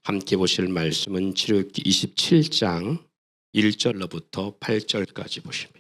함께 보실 말씀은 출애굽기 27장 1절로부터 8절까지 보십니다.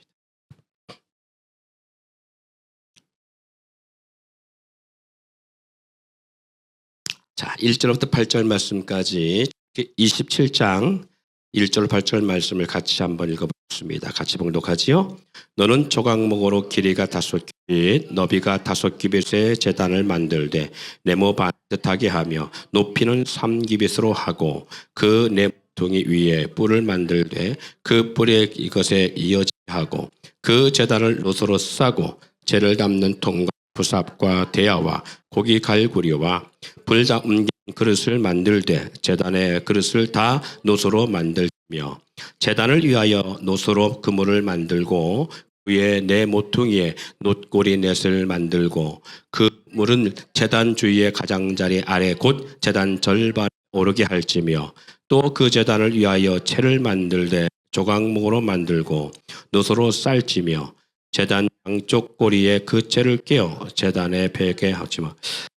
자, 1절부터 8절 말씀까지 27장 1절 8절 말씀을 같이 한번 읽어보겠습니다. 같이 봉독하지요. 너는 조각목으로 길이가 5규빗 너비가 5규빗의 제단을 만들되 네모 반듯하게 하며 높이는 3규빗으로 하고 그 네모퉁이 위에 뿔을 만들되 그 뿔에 이것에 이어지게 하고 그 제단을 노소로 싸고 재를 담는 통과 부삽과 대야와 고기 갈구리와 불 담긴 그릇을 만들되 제단의 그릇을 다 노소로 만들며 제단을 위하여 노소로 그물을 만들고 위에 네 모퉁이에 놋고리 넷을 만들고 그 물은 제단 주위의 가장자리 아래 곧 제단 절반에 오르게 할지며 또 그 제단을 위하여 채를 만들되 조각목으로 만들고 노소로 쌀지며 제단 양쪽 꼬리에 그 채를 끼워 제단에 베게 하지마.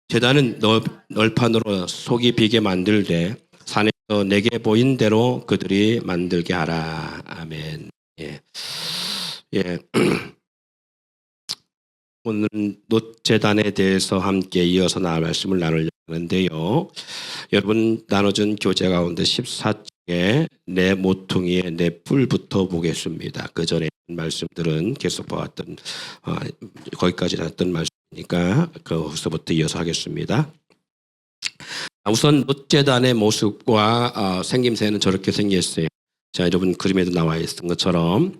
제단은 널판으로 속이 비게 만들되 산에서 내게 보인 대로 그들이 만들게 하라. 아멘. 예. 오늘 놋제단에 대해서 함께 이어서 말씀을 나누려고 하는데요. 여러분 나눠준 교재 가운데 14쪽에 내 모퉁이의 내 뿔부터 보겠습니다. 그 전에 말씀들은 계속 보았던 거기까지 나왔던 말씀이니까 거기서부터 이어서 하겠습니다. 우선 놋제단의 모습과 생김새는 저렇게 생겼어요. 자, 여러분 그림에도 나와 있던 것처럼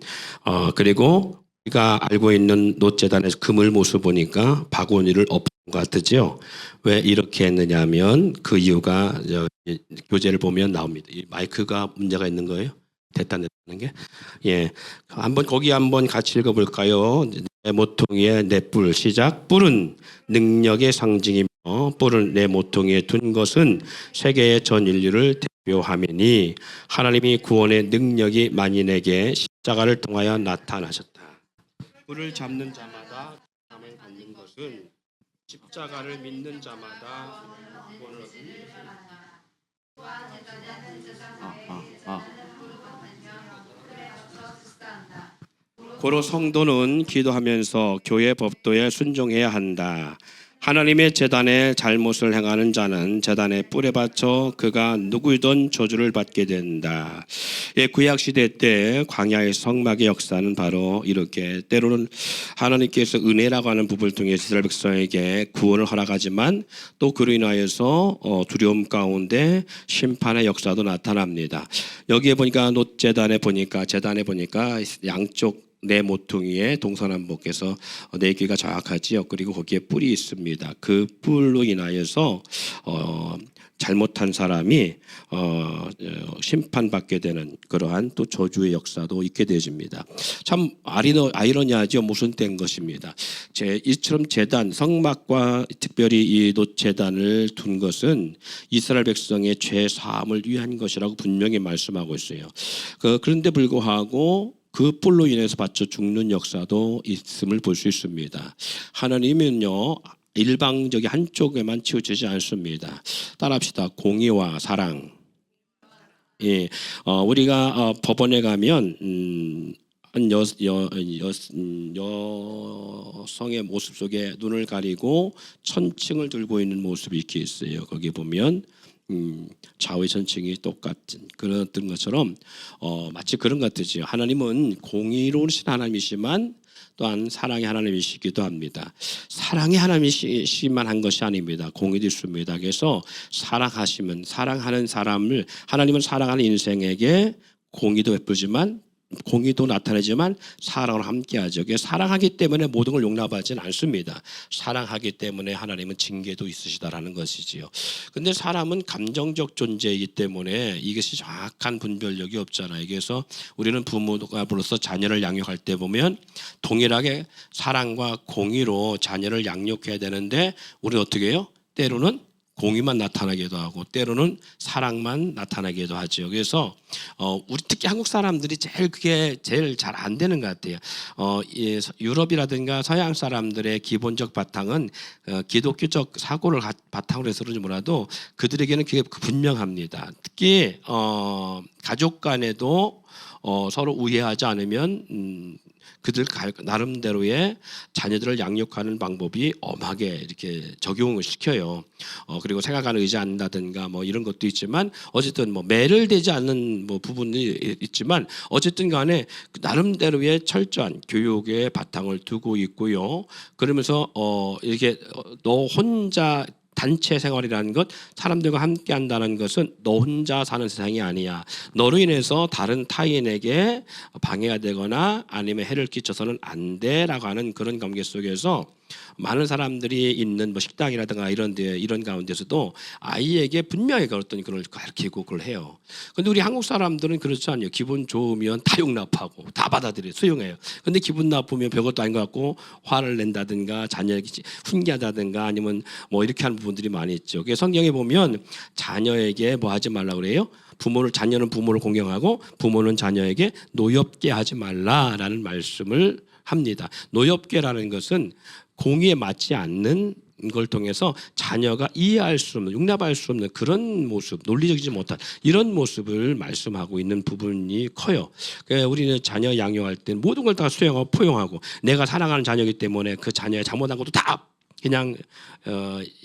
그리고 우리가 알고 있는 놋제단에서 그물 모습 보니까 바구니를 엎은 것 같으죠. 왜 이렇게 했느냐 하면 그 이유가 교재를 보면 나옵니다. 이 마이크가 문제가 있는 거예요. 됐다 냈다는 게. 예, 거기 한번 같이 읽어볼까요? 내 모퉁이에 내 뿔 시작. 뿔은 능력의 상징이며 뿔을 내 모퉁이에 둔 것은 세계의 전 인류를 대표하매니 하나님이 구원의 능력이 만인에게 십자가를 통하여 나타나셨다. 뿔을 잡는 자마다 구원을 받는 것은 십자가를 믿는 자마다 구원을 얻는 고로 성도는 기도하면서 교회 법도에 순종해야 한다. 하나님의 제단에 잘못을 행하는 자는 제단의 뿔에 받쳐 그가 누구든 저주를 받게 된다. 구약시대 때 광야의 성막의 역사는 바로 이렇게 때로는 하나님께서 은혜라고 하는 부분을 통해 이스라엘 백성에게 구원을 허락하지만 또 그로 인하여서 두려움 가운데 심판의 역사도 나타납니다. 여기에 보니까 놋제단에 보니까 양쪽 네 모퉁이에 동서남북에서 네 개가 정확하지요. 그리고 거기에 뿔이 있습니다. 그 뿔로 인하여서 잘못한 사람이 심판받게 되는 그러한 또 저주의 역사도 있게 되어집니다. 참 아이러니하죠. 모순된 것입니다. 이처럼 제단 성막과 특별히 이 놋제단을 둔 것은 이스라엘 백성의 죄 사함을 위한 것이라고 분명히 말씀하고 있어요. 그런데 불구하고 그 뿔로 인해서 받쳐 죽는 역사도 있음을 볼 수 있습니다. 하나님은요 일방적인 한쪽에만 치우치지 않습니다. 따라합시다. 공의와 사랑. 예, 우리가 법원에 가면 한 여성의 모습 속에 눈을 가리고 천칭을 들고 있는 모습이 이렇게 있어요. 거기 보면 좌우의 천칭이 똑같은 그런 것처럼 마치 그런 것 같으지요. 하나님은 공의로우신 하나님이시만 또한 사랑의 하나님이시기도 합니다. 사랑의 하나님이시만 한 것이 아닙니다. 공의도 있습니다. 그래서 사랑하는 사람을 하나님은 사랑하는 인생에게 공의도 베풀지만 공의도 나타내지만 사랑으로 함께하죠. 사랑하기 때문에 모든 걸 용납하지는 않습니다. 사랑하기 때문에 하나님은 징계도 있으시다라는 것이지요. 근데 사람은 감정적 존재이기 때문에 이것이 정확한 분별력이 없잖아요. 그래서 우리는 부모로서 자녀를 양육할 때 보면 동일하게 사랑과 공의로 자녀를 양육해야 되는데 우리는 어떻게 해요? 때로는 공의만 나타나기도 하고 때로는 사랑만 나타나기도 하죠. 그래서 우리 특히 한국 사람들이 그게 제일 잘 안 되는 것 같아요. 유럽이라든가 서양 사람들의 기본적 바탕은 기독교적 사고를 바탕으로 해서 그런지 몰라도 그들에게는 그게 분명합니다. 특히 가족 간에도 서로 우애하지 않으면 그들 나름대로의 자녀들을 양육하는 방법이 엄하게 이렇게 적용을 시켜요. 그리고 생각하는 의지 않는다든가 뭐 이런 것도 있지만 어쨌든 뭐 매를 대지 않는 뭐 부분이 있지만 어쨌든 간에 나름대로의 철저한 교육의 바탕을 두고 있고요. 그러면서 이렇게 너 혼자 단체 생활이라는 것, 사람들과 함께 한다는 것은 너 혼자 사는 세상이 아니야. 너로 인해서 다른 타인에게 방해가 되거나 아니면 해를 끼쳐서는 안 돼라고 하는 그런 관계 속에서 많은 사람들이 있는 뭐 식당이라든가 이런 가운데서도 아이에게 분명히 어떤 그걸 가르치고 그걸 해요. 근데 우리 한국 사람들은 그렇지 않아요. 기분 좋으면 다 용납하고 다 받아들여요. 수용해요. 근데 기분 나쁘면 별것도 아닌 것 같고 화를 낸다든가 자녀에게 훈계하다든가 아니면 뭐 이렇게 하는 부분들이 많이 있죠. 그래서 성경에 보면 자녀에게 뭐 하지 말라고 그래요? 자녀는 부모를 공경하고 부모는 자녀에게 노엽게 하지 말라라는 말씀을 합니다. 노엽게라는 것은 공의에 맞지 않는 걸 통해서 자녀가 이해할 수 없는, 용납할 수 없는 그런 모습, 논리적이지 못한 이런 모습을 말씀하고 있는 부분이 커요. 그러니까 우리는 자녀 양육할 때 모든 걸 다 수용하고 포용하고 내가 사랑하는 자녀이기 때문에 그 자녀의 잘못한 것도 다 그냥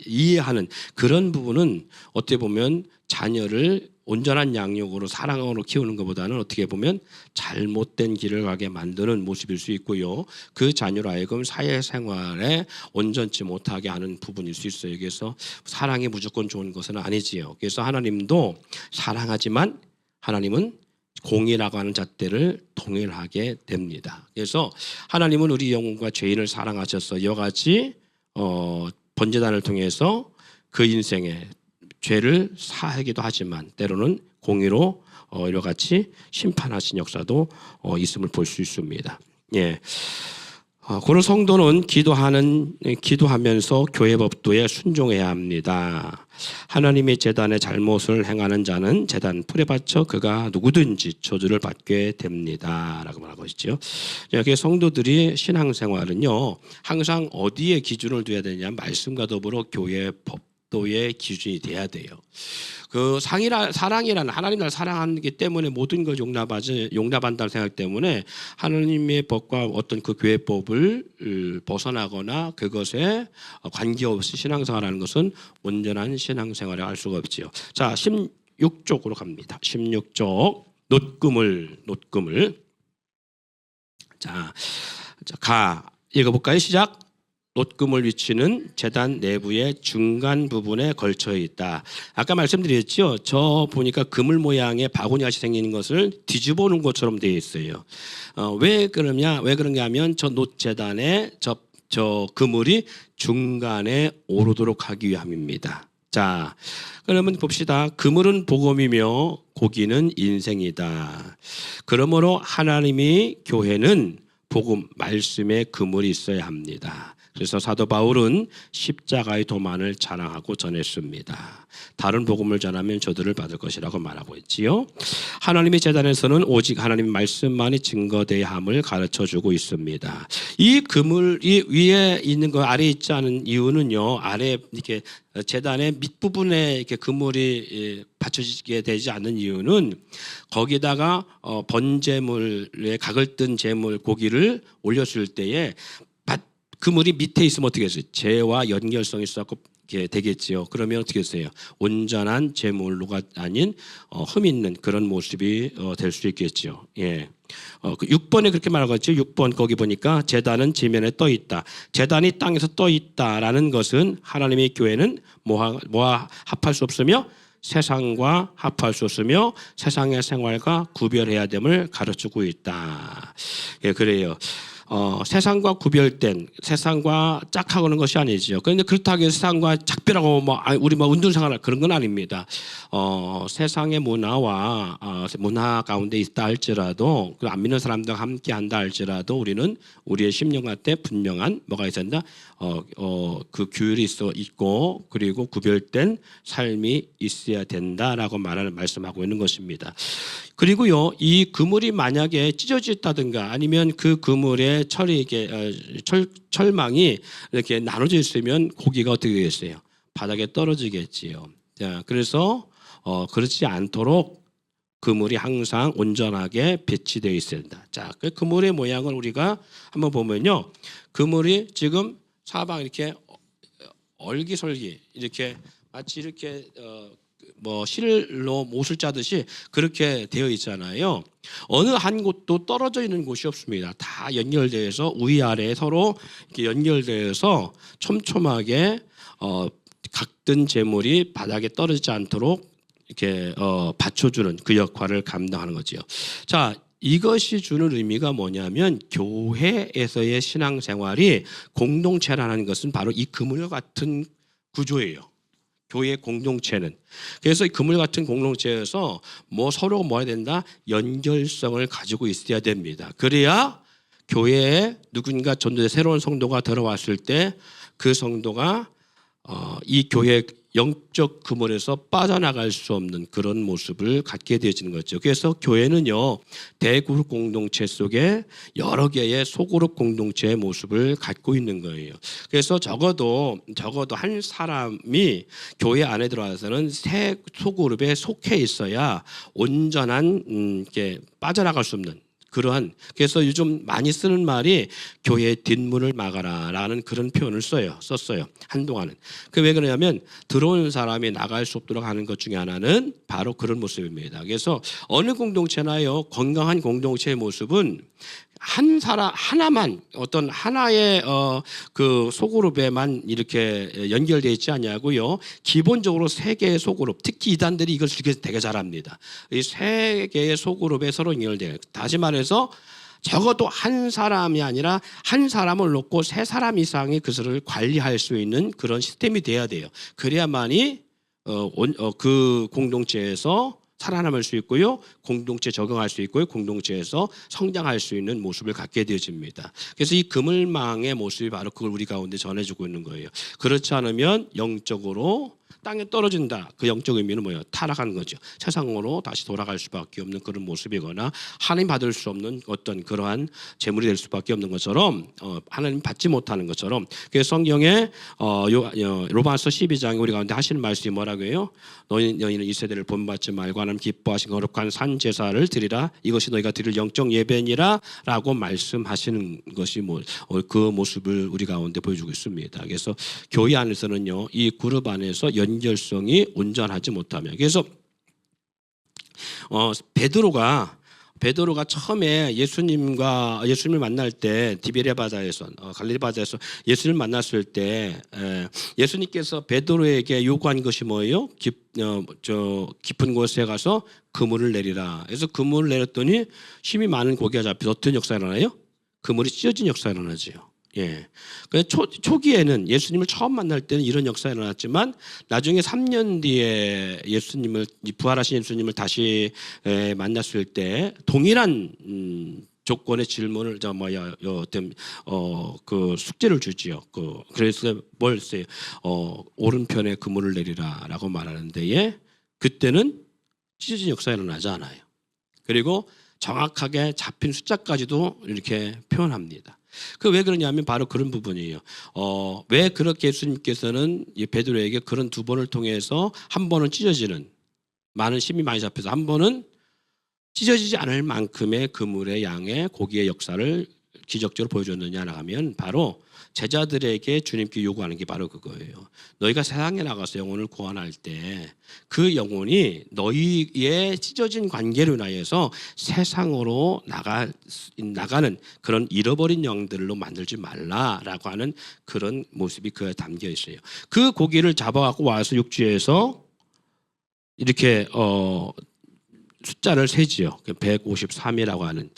이해하는 그런 부분은 어떻게 보면 자녀를 온전한 양육으로 사랑으로 키우는 것보다는 어떻게 보면 잘못된 길을 가게 만드는 모습일 수 있고요. 그 자녀로 하여금 사회생활에 온전치 못하게 하는 부분일 수 있어요. 그래서 사랑이 무조건 좋은 것은 아니지요. 그래서 하나님도 사랑하지만 하나님은 공의라고 하는 잣대를 동일하게 됩니다. 그래서 하나님은 우리 영혼과 죄인을 사랑하셔서 이와 같이 번제단을 통해서 그 인생에 죄를 사하기도 하지만 때로는 공의로 이와 같이 심판하신 역사도 있음을 볼 수 있습니다. 예. 그런 성도는 기도하면서 교회 법도에 순종해야 합니다. 하나님의 제단에 잘못을 행하는 자는 제단 풀에 바쳐 그가 누구든지 저주를 받게 됩니다. 라고 말하고 있죠. 여기 성도들이 신앙생활은요, 항상 어디에 기준을 둬야 되냐, 말씀과 더불어 교회 법도의 기준이 돼야 돼요. 그 사랑이라는 하나님 나를 사랑하기 때문에 모든 걸 용납한다는 생각 때문에 하나님의 법과 어떤 그 교회법을 벗어나거나 그것에 관계없이 신앙생활하는 것은 온전한 신앙생활을 할 수가 없지요. 자, 16쪽으로 갑니다. 16쪽 놋금을 자 읽어볼까요? 시작. 놋금을 위치는 제단 내부의 중간 부분에 걸쳐 있다. 아까 말씀드렸죠. 저 보니까 그물 모양의 바구니같이 생긴 것을 뒤집어 놓은 것처럼 되어 있어요. 왜 그런가 하면 저 놋제단에 저 그물이 중간에 오르도록 하기 위함입니다. 자, 그러면 봅시다. 그물은 복음이며 고기는 인생이다. 그러므로 하나님이 교회는 복음, 말씀의 그물이 있어야 합니다. 그래서 사도 바울은 십자가의 도만을 자랑하고 전했습니다. 다른 복음을 전하면 저들을 받을 것이라고 말하고 있지요. 하나님의 제단에서는 오직 하나님의 말씀만이 증거되어야 함을 가르쳐주고 있습니다. 이 그물이 위에 있는 거 아래에 있지 않은 이유는요. 아래 이렇게 제단의 밑부분에 이렇게 그물이 받쳐지게 되지 않는 이유는 거기다가 번제물에 각을 뜬 제물 고기를 올렸을 때에 그물이 밑에 있으면 어떻게 했어요? 재와 연결성이 있어서 되겠지요. 그러면 어떻게 했어요? 온전한 제물로가 아닌 흠 있는 그런 모습이 될 수 있겠죠. 예. 6번에 그렇게 말하고 있죠. 6번 거기 보니까 제단은 지면에 떠 있다. 제단이 땅에서 떠 있다라는 것은 하나님의 교회는 뭐와 합할 수 없으며 세상과 합할 수 없으며 세상의 생활과 구별해야 됨을 가르치고 있다. 예, 그래요. 세상과 구별된 세상과 짝하고는 것이 아니지요. 그런데 그렇다고 해서 세상과 작별하고 우리 운동생활 그런 건 아닙니다. 세상의 문화와 문화 가운데 있다 할지라도 안 믿는 사람들과 함께 한다 할지라도 우리는 우리의 심령 같아 분명한 뭐가 있어야 된다. 그 규율이 있고 그리고 구별된 삶이 있어야 된다라고 말씀하고 있는 것입니다. 그리고요, 이 그물이 만약에 찢어졌다든가 아니면 그 그물의 철망이 이렇게 나눠져 있으면 고기가 어떻게 되겠어요? 바닥에 떨어지겠지요. 자, 그래서 그렇지 않도록 그물이 항상 온전하게 배치되어 있어야 된다. 자, 그 그물의 모양을 우리가 한번 보면요, 그물이 지금 사방 이렇게 얼기설기 이렇게 마치 이렇게 실로 못을 짜듯이 그렇게 되어 있잖아요. 어느 한 곳도 떨어져 있는 곳이 없습니다. 다 연결되어서 위아래 서로 이렇게 연결되어서 촘촘하게 각든 재물이 바닥에 떨어지지 않도록 이렇게 받쳐주는 그 역할을 감당하는 거죠. 자, 이것이 주는 의미가 뭐냐면 교회에서의 신앙생활이 공동체라는 것은 바로 이 그물 같은 구조예요. 교회 공동체는. 그래서 이 그물 같은 공동체에서 서로가 뭐 해야 된다? 연결성을 가지고 있어야 됩니다. 그래야 교회에 누군가 전도에 새로운 성도가 들어왔을 때 그 성도가 이 교회 영적 그물에서 빠져나갈 수 없는 그런 모습을 갖게 되어지는 거죠. 그래서 교회는요, 대그룹 공동체 속에 여러 개의 소그룹 공동체의 모습을 갖고 있는 거예요. 그래서 적어도 한 사람이 교회 안에 들어와서는 새 소그룹에 속해 있어야 온전한 게 빠져나갈 수 없는 그래서 요즘 많이 쓰는 말이 교회 뒷문을 막아라라는 그런 표현을 썼어요. 한동안은. 왜 그러냐면 들어오는 사람이 나갈 수 없도록 하는 것 중에 하나는 바로 그런 모습입니다. 그래서 어느 공동체나요, 건강한 공동체의 모습은 한 사람 하나만 어떤 하나의 그 소그룹에만 이렇게 연결되어 있지 않냐고요. 기본적으로 세 개의 소그룹, 특히 이단들이 이걸 되게 잘합니다. 이 세 개의 소그룹에 서로 연결돼요. 다시 말해서 적어도 한 사람이 아니라 한 사람을 놓고 세 사람 이상이 그것을 관리할 수 있는 그런 시스템이 돼야 돼요. 그래야만이 그 공동체에서 살아남을 수 있고요, 공동체 적응할 수 있고요, 공동체에서 성장할 수 있는 모습을 갖게 되어집니다. 그래서 이 그물망의 모습이 바로 그걸 우리 가운데 전해주고 있는 거예요. 그렇지 않으면 영적으로 땅에 떨어진다. 그 영적 의미는 뭐예요? 타락하는 거죠. 세상으로 다시 돌아갈 수밖에 없는 그런 모습이거나 하나님 받을 수 없는 어떤 그러한 재물이 될 수밖에 없는 것처럼 하나님 받지 못하는 것처럼. 그래서 성경에 로마서 12장에 우리 가운데 하시는 말씀이 뭐라고 해요? 너희는 이 세대를 본받지 말고 하나님 기뻐하신 거룩한 산 제사를 드리라. 이것이 너희가 드릴 영적 예배니라 라고 말씀하시는 것이 그 모습을 우리 가운데 보여주고 있습니다. 그래서 교회 안에서는요, 이 그룹 안에서 연결성이 온전하지 못하면, 그래서 베드로가 처음에 예수님을 만날 때 디베랴 바다에서 갈릴리 바다에서 예수님을 만났을 때 예수님께서 베드로에게 요구한 것이 뭐예요? 깊은 곳에 가서 그물을 내리라. 그래서 그물을 내렸더니 힘이 많은 고기가 잡혀서 어떤 역사가 일어나요? 그물이 찢어진 역사가 일어나지요. 예. 초기에는 예수님을 처음 만날 때는 이런 역사가 일어났지만 나중에 3년 뒤에 부활하신 예수님을 다시 만났을 때 동일한 조건의 질문을 그 숙제를 주지요. 그래서 뭘 써요? 오른편에 그물을 내리라라고 말하는데 그때는 찢어진 역사가 일어나지 않아요. 그리고 정확하게 잡힌 숫자까지도 이렇게 표현합니다. 왜 그러냐면 바로 그런 부분이에요. 왜 그렇게 예수님께서는 베드로에게 그런 두 번을 통해서 한 번은 찢어지는 많은 힘이 많이 잡혀서 한 번은 찢어지지 않을 만큼의 그물의 양의 고기의 역사를 기적적으로 보여줬느냐라 하면 바로 제자들에게 주님께 요구하는 게 바로 그거예요. 너희가 세상에 나가서 영혼을 구원할 때 그 영혼이 너희의 찢어진 관계로 인하여서 세상으로 나가는 그런 잃어버린 영들로 만들지 말라라고 하는 그런 모습이 그에 담겨 있어요. 그 고기를 잡아갖고 와서 육지에서 이렇게 숫자를 세지요. 153이라고 하는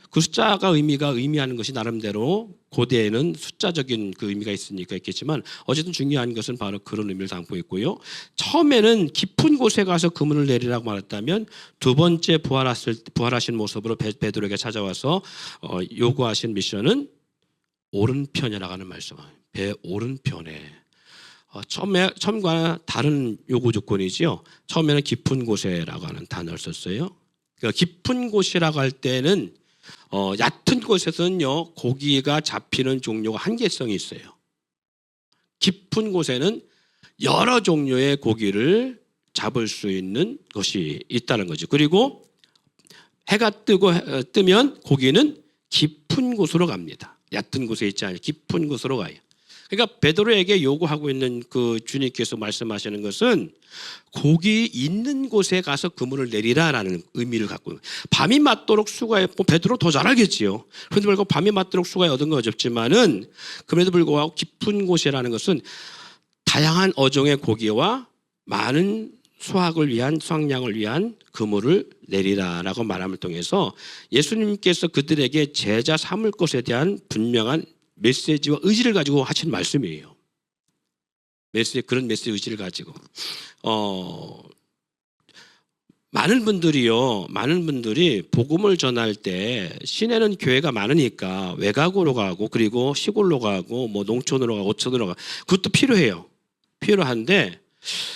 그 숫자가 의미하는 것이 나름대로 고대에는 숫자적인 그 의미가 있으니까 있겠지만 어쨌든 중요한 것은 바로 그런 의미를 담고 있고요. 처음에는 깊은 곳에 가서 그물을 내리라고 말했다면 두 번째 부활하신 모습으로 베드로에게 찾아와서 요구하신 미션은 오른편이라고 하는 말씀입니다. 배 오른편에. 처음과 다른 요구 조건이지요. 처음에는 깊은 곳에라고 하는 단어를 썼어요. 그러니까 깊은 곳이라고 할 때는 얕은 곳에서는요 고기가 잡히는 종류가 한계성이 있어요. 깊은 곳에는 여러 종류의 고기를 잡을 수 있는 것이 있다는 거죠. 그리고 해가 뜨면 고기는 깊은 곳으로 갑니다. 얕은 곳에 있지 않아요. 깊은 곳으로 가요. 그러니까 베드로에게 요구하고 있는 그 주님께서 말씀하시는 것은 고기 있는 곳에 가서 그물을 내리라라는 의미를 갖고 있는 거예요. 밤이 맞도록 수고해. 베드로 더 잘 알겠지요. 그런데 불구하고 밤이 맞도록 수고해 얻은 건 어렵지만은 그럼에도 불구하고 깊은 곳이라는 것은 다양한 어종의 고기와 많은 수확량을 위한 그물을 내리라라고 말함을 통해서 예수님께서 그들에게 제자 삼을 것에 대한 분명한 메시지와 의지를 가지고 하신 말씀이에요. 그런 메시지 의지를 가지고 많은 분들이 복음을 전할 때 시내는 교회가 많으니까 외곽으로 가고 그리고 시골로 가고 뭐 농촌으로 가고 어촌으로 가고 그것도 필요한데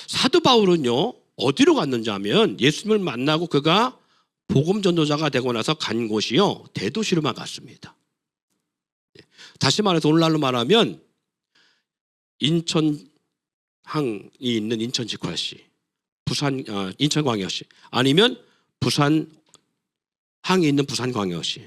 사도 바울은요 어디로 갔는지 하면 예수님을 만나고 그가 복음 전도자가 되고 나서 간 곳이요 대도시로만 갔습니다. 다시 말해서 오늘날로 말하면 인천항이 있는 인천직화시, 인천광역시, 아니면 부산항이 있는 부산광역시.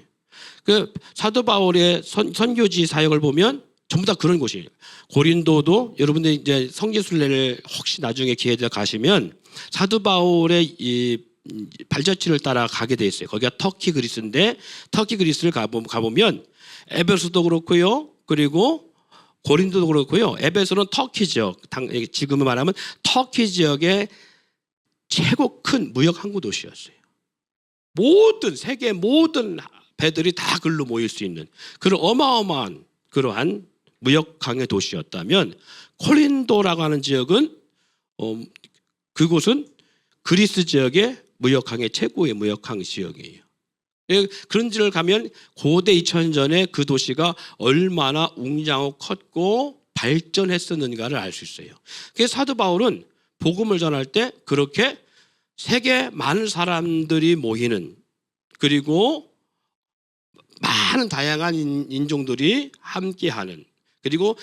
그 사도 바울의 선교지 사역을 보면 전부 다 그런 곳이에요. 고린도도 여러분들 이제 성지순례를 혹시 나중에 기회되어 가시면 사도 바울의 이 발자취를 따라 가게 돼 있어요. 거기가 터키 그리스인데 터키 그리스를 가보면 에베소도 그렇고요. 그리고 고린도도 그렇고요. 에베소는 터키 지역, 지금 말하면 터키 지역의 최고 큰 무역 항구 도시였어요. 세계 모든 배들이 다 글로 모일 수 있는 그런 어마어마한 그러한 무역 강의 도시였다면 코린도라고 하는 지역은 그곳은 그리스 지역의 무역항의 최고의 무역항 지역이에요. 그런 지를 가면 고대 2000년에 그 도시가 얼마나 웅장하고 컸고 발전했었는가를 알 수 있어요. 그래서 사도 바울은 복음을 전할 때 그렇게 세계 많은 사람들이 모이는 그리고 많은 다양한 인종들이 함께하는 그리고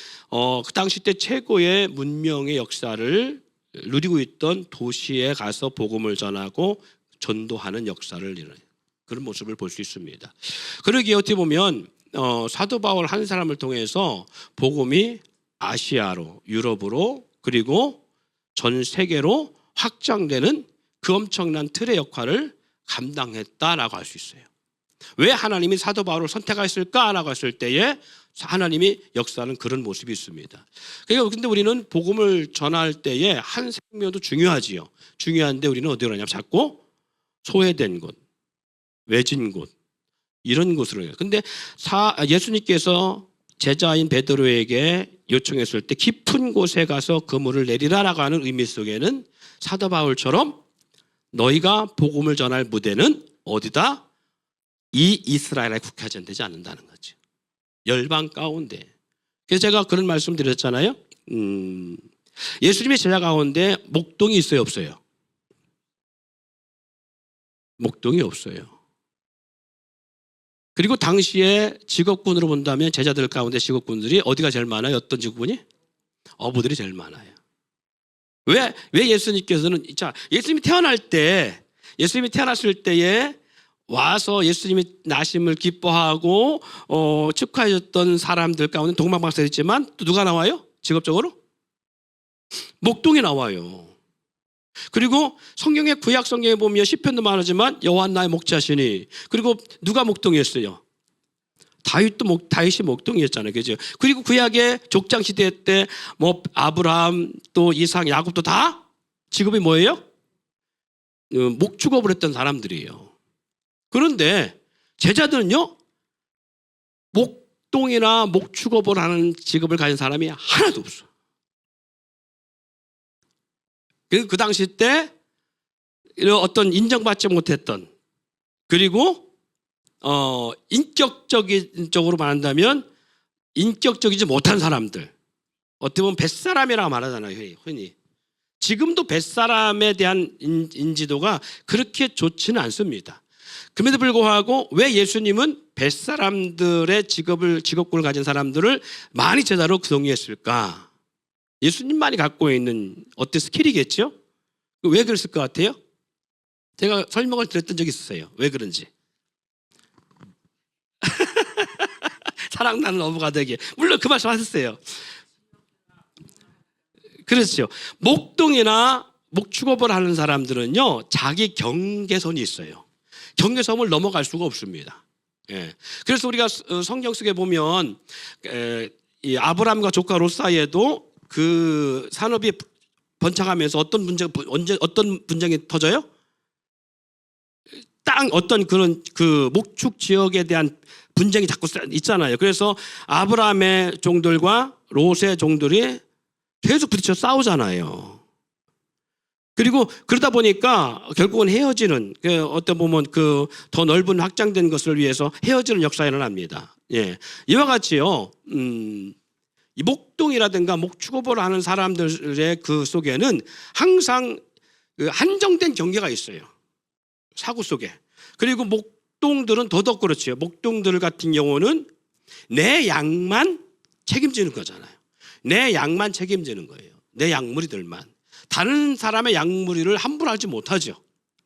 그 당시 때 최고의 문명의 역사를 누리고 있던 도시에 가서 복음을 전하고 전도하는 역사를 이루는 그런 모습을 볼 수 있습니다. 그러기에 어떻게 보면 사도 바울 한 사람을 통해서 복음이 아시아로 유럽으로 그리고 전 세계로 확장되는 그 엄청난 틀의 역할을 감당했다라고 할 수 있어요. 왜 하나님이 사도 바울을 선택하셨을까라고 했을 때에 하나님이 역사하는 그런 모습이 있습니다. 그러니까 근데 우리는 복음을 전할 때에 한 생명도 중요하지요. 중요한데 우리는 어디로 가냐면 자꾸 소외된 곳, 외진 곳 이런 곳으로 해요. 근데 예수님께서 제자인 베드로에게 요청했을 때 깊은 곳에 가서 그물을 내리라라고 하는 의미 속에는 사도 바울처럼 너희가 복음을 전할 무대는 어디다? 이 이스라엘에 국한되지 않는다는 거죠. 열방 가운데. 그래서 제가 그런 말씀 드렸잖아요. 예수님의 제자 가운데 목동이 있어요, 없어요? 목동이 없어요. 그리고 당시에 직업군으로 본다면 제자들 가운데 직업군들이 어디가 제일 많아요? 어떤 직업군이? 어부들이 제일 많아요. 왜 예수님께서는 예수님이 태어났을 때에 와서 예수님이 나심을 기뻐하고 축하해 줬던 사람들 가운데 동방박사가 있지만 또 누가 나와요? 직업적으로? 목동이 나와요. 그리고 성경의 구약 성경에 보면 시편도 말하지만 여호와는 나의 목자시니 그리고 누가 목동이었어요? 다윗이 목동이었잖아요. 그죠? 그리고 구약의 족장 시대 때 뭐 아브라함 또 이삭 야곱도 다 직업이 뭐예요? 목축업을 했던 사람들이에요. 그런데 제자들은요, 목동이나 목축업을 하는 직업을 가진 사람이 하나도 없어. 그 당시 때 어떤 인정받지 못했던, 그리고 인격적인 쪽으로 말한다면 인격적이지 못한 사람들, 어떻게 보면 뱃사람이라고 말하잖아요, 흔히. 지금도 뱃사람에 대한 인지도가 그렇게 좋지는 않습니다. 그럼에도 불구하고 왜 예수님은 뱃사람들의 직업군을 가진 사람들을 많이 제자로 구성했을까? 예수님만이 갖고 있는 어떤 스킬이겠죠? 왜 그랬을 것 같아요? 제가 설명을 드렸던 적이 있었어요. 왜 그런지. 사랑나는 어부가 되게. 물론 그 말씀 하셨어요. 그렇죠. 목동이나 목축업을 하는 사람들은요, 자기 경계선이 있어요. 경계선을 넘어갈 수가 없습니다. 예. 그래서 우리가 성경 속에 보면 이 아브라함과 조카 롯 사이에도 그 산업이 번창하면서 어떤 분쟁이 터져요? 땅 어떤 그런 그 목축 지역에 대한 분쟁이 자꾸 있잖아요. 그래서 아브라함의 종들과 롯의 종들이 계속 부딪혀 싸우잖아요. 그리고 그러다 보니까 결국은 헤어지는, 어떤 보면 그 더 넓은 확장된 것을 위해서 헤어지는 역사가 일어납니다. 예. 이와 같이요, 이 목동이라든가 목축업을 하는 사람들의 그 속에는 항상 그 한정된 경계가 있어요. 사고 속에. 그리고 목동들은 더더욱 그렇죠. 목동들 같은 경우는 내 양만 책임지는 거잖아요. 내 양만 책임지는 거예요. 내 양무리들만. 다른 사람의 양무리를 함부로 하지 못하죠.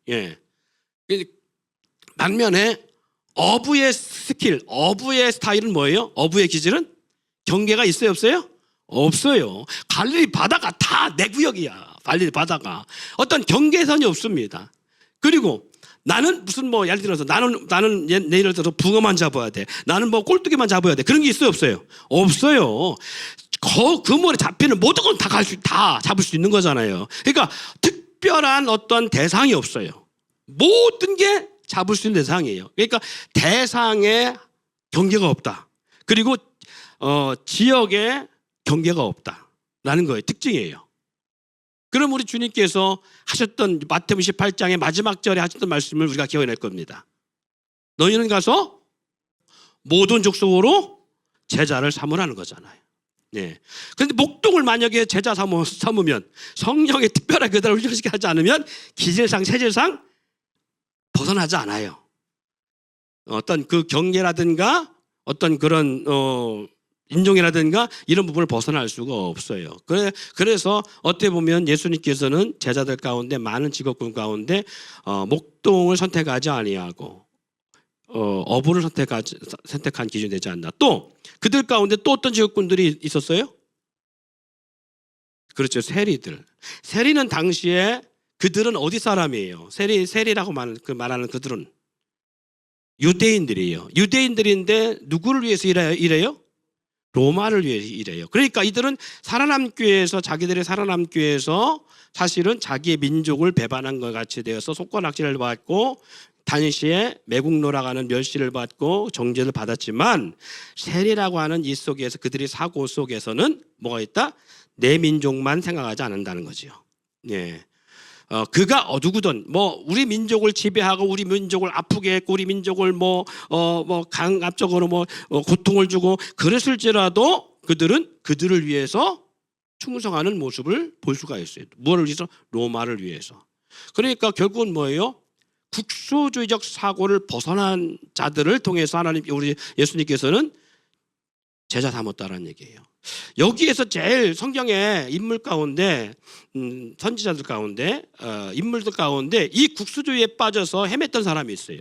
예. 반면에 어부의 스킬, 어부의 스타일은 뭐예요? 어부의 기질은 경계가 있어요, 없어요? 없어요. 갈릴리 바다가 다 내 구역이야. 갈릴리 바다가 어떤 경계선이 없습니다. 그리고 나는 무슨 뭐 예를 들어서 나는 예를 들어서 붕어만 잡아야 돼. 나는 뭐 꼴뚜기만 잡아야 돼. 그런 게 있어요, 없어요? 없어요. 그 물에 잡히는 모든 건 다 잡을 수 있는 거잖아요. 그러니까 특별한 어떤 대상이 없어요. 모든 게 잡을 수 있는 대상이에요. 그러니까 대상에 경계가 없다. 그리고 지역에 경계가 없다라는 거예요. 특징이에요. 그럼 우리 주님께서 하셨던 마태복음 18장의 마지막 절에 하셨던 말씀을 우리가 기억해낼 겁니다. 너희는 가서 모든 족속으로 제자를 삼으라는 거잖아요. 네. 그런데 목동을 만약에 제자 삼으면 성령의 특별하게 그들을 훈련시키지 하지 않으면 기질상 체질상 벗어나지 않아요. 어떤 그 경계라든가 어떤 그런 인종이라든가 이런 부분을 벗어날 수가 없어요. 그래서 어떻게 보면 예수님께서는 제자들 가운데 많은 직업군 가운데 목동을 선택하지 아니하고 어부를 선택한 기준이 되지 않나. 또 그들 가운데 또 어떤 직업군들이 있었어요? 그렇죠. 세리들. 세리는 당시에 그들은 어디 사람이에요? 세리라고 말하는 그들은 유대인들이에요. 유대인들인데 누구를 위해서 일해요? 로마를 위해서 일해요. 그러니까 이들은 살아남기 위해서 자기들의 살아남기 위해서 사실은 자기의 민족을 배반한 것 같이 되어서 속과낙지를 받고 당시에 매국노라고 멸시를 받고 정죄를 받았지만 세리라고 하는 이 속에서 그들의 사고 속에서는 뭐가 있다? 내 민족만 생각하지 않는다는 거죠. 예. 그가 누구든 뭐 우리 민족을 지배하고 우리 민족을 아프게 했고 우리 민족을 강압적으로 고통을 주고 그랬을지라도 그들은 그들을 위해서 충성하는 모습을 볼 수가 있어요. 무엇을 위해서? 로마를 위해서. 그러니까 결국은 뭐예요? 국소주의적 사고를 벗어난 자들을 통해서 하나님 우리 예수님께서는 제자 삼았다라는 얘기예요. 여기에서 제일 성경의 인물 가운데 선지자들 가운데 인물들 가운데 이 국수주의에 빠져서 헤맸던 사람이 있어요.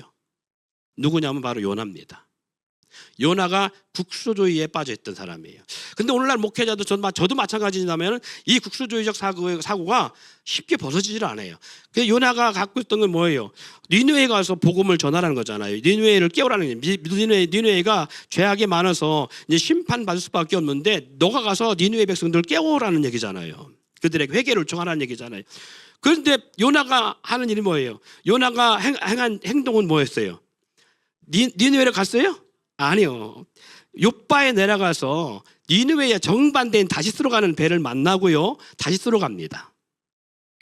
누구냐면 바로 요나입니다. 요나가 국수주의에 빠져 있던 사람이에요. 근데 오늘날 목회자도 저도 마찬가지라면 이 국수주의적 사고가 쉽게 벗어지질 않아요. 그 요나가 갖고 있던 건 뭐예요? 니느웨에 가서 복음을 전하라는 거잖아요. 니느웨를 깨우라는 거예요. 니느웨가 죄악이 많아서 이제 심판받을 수밖에 없는데 너가 가서 니느웨 백성들을 깨우라는 얘기잖아요. 그들에게 회개를 요청하라는 얘기잖아요. 그런데 요나가 하는 일이 뭐예요? 요나가 행한 행동은 뭐였어요? 니느웨로 갔어요? 아니요. 욥바에 내려가서 니느웨의 정반대인 다시스로 가는 배를 만나고요. 다시스로 갑니다.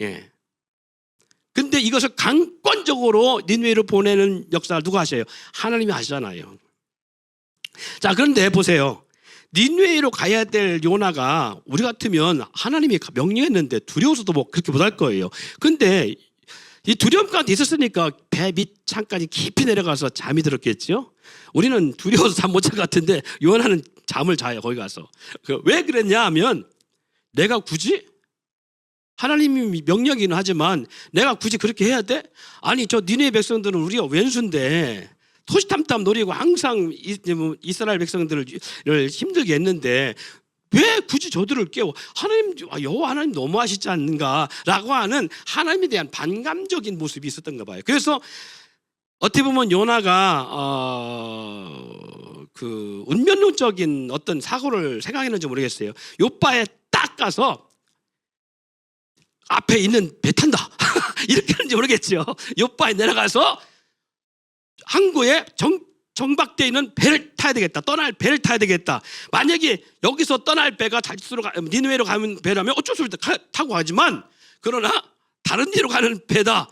예. 근데 이것을 강권적으로 니느웨로 보내는 역사를 누가 하셔요? 하나님이 하시잖아요. 자, 그런데 보세요. 니느웨로 가야 될 요나가 우리 같으면 하나님이 명령했는데 두려워서도 뭐 그렇게 못할 거예요. 근데 이 두려움 가운데 있었으니까 배 밑창까지 깊이 내려가서 잠이 들었겠죠. 우리는 두려워서 잠 못 잘 것 같은데 요나는 잠을 자요. 거기 가서. 왜 그랬냐 하면 내가 굳이 하나님이 명령이긴 하지만 내가 굳이 그렇게 해야 돼? 아니 저 니네 백성들은 우리가 웬수인데 토시탐탐 노리고 항상 이스라엘 백성들을 힘들게 했는데 왜 굳이 저들을 깨워? 하나님, 여호와 하나님 너무하시지 않는가라고 하는 하나님에 대한 반감적인 모습이 있었던가 봐요. 그래서 어떻게 보면 요나가 그 운명론적인 어떤 사고를 생각했는지 모르겠어요. 욥바에 딱 가서 앞에 있는 배 탄다 이렇게 하는지 모르겠죠. 욥바에 내려가서 항구에 정박되어 있는 배를 타야 되겠다. 떠날 배를 타야 되겠다. 만약에 여기서 떠날 배가 니느웨로 가는 배라면 어쩔 수 없이 타고 가지만 그러나 다른 데로 가는 배다.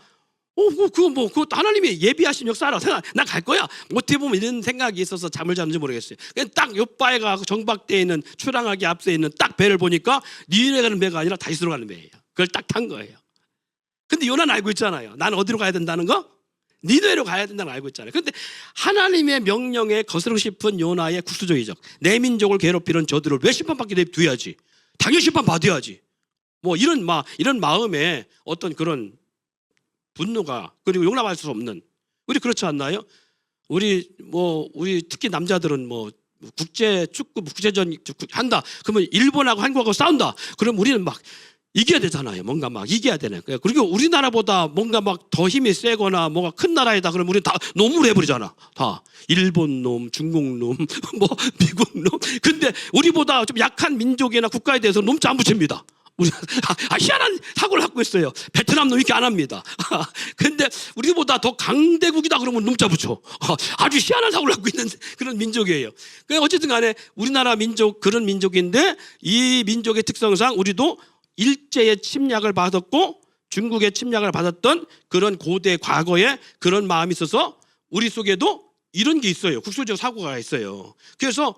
그거 하나님이 예비하신 역사라고 생각. 난 갈 거야. 어떻게 보면 이런 생각이 있어서 잠을 잤는지 모르겠어요. 그냥 딱 욥바에 가서 정박되어 있는 출항하기 앞서 있는 딱 배를 보니까 니느웨 가는 배가 아니라 다시스로 가는 배예요. 그걸 딱 탄 거예요. 근데 요나는 알고 있잖아요. 나는 어디로 가야 된다는 거? 니느웨로 가야 된다는 걸 알고 있잖아요. 그런데 하나님의 명령에 거스르고 싶은 요나의 국수적이적 내 민족을 괴롭히는 저들을 왜 심판받게 내둬야지? 당연히 심판받아야지. 뭐 이런 마음에 어떤 그런 분노가 그리고 용납할 수 없는 우리 그렇지 않나요? 우리 특히 남자들은 뭐 국제 축구 국제전 한다. 그러면 일본하고 한국하고 싸운다. 그럼 우리는 막 이겨야 되잖아요. 뭔가 막 이겨야 되네. 그리고 우리나라보다 뭔가 막 더 힘이 세거나 뭔가 큰 나라이다. 그러면 우리는 다 놈으로 해버리잖아. 다 일본 놈, 중국 놈, 뭐 미국 놈. 근데 우리보다 좀 약한 민족이나 국가에 대해서 놈 안 붙입니다. 우리 희한한 사고를 갖고 있어요. 베트남 놈 이렇게 안 합니다. 근데 우리보다 더 강대국이다 그러면 놈자 붙여. 아주 희한한 사고를 갖고 있는 그런 민족이에요. 어쨌든 간에 우리나라 민족 그런 민족인데 이 민족의 특성상 우리도 일제의 침략을 받았고 중국의 침략을 받았던 그런 고대 과거에 그런 마음이 있어서 우리 속에도 이런 게 있어요. 국소적 사고가 있어요. 그래서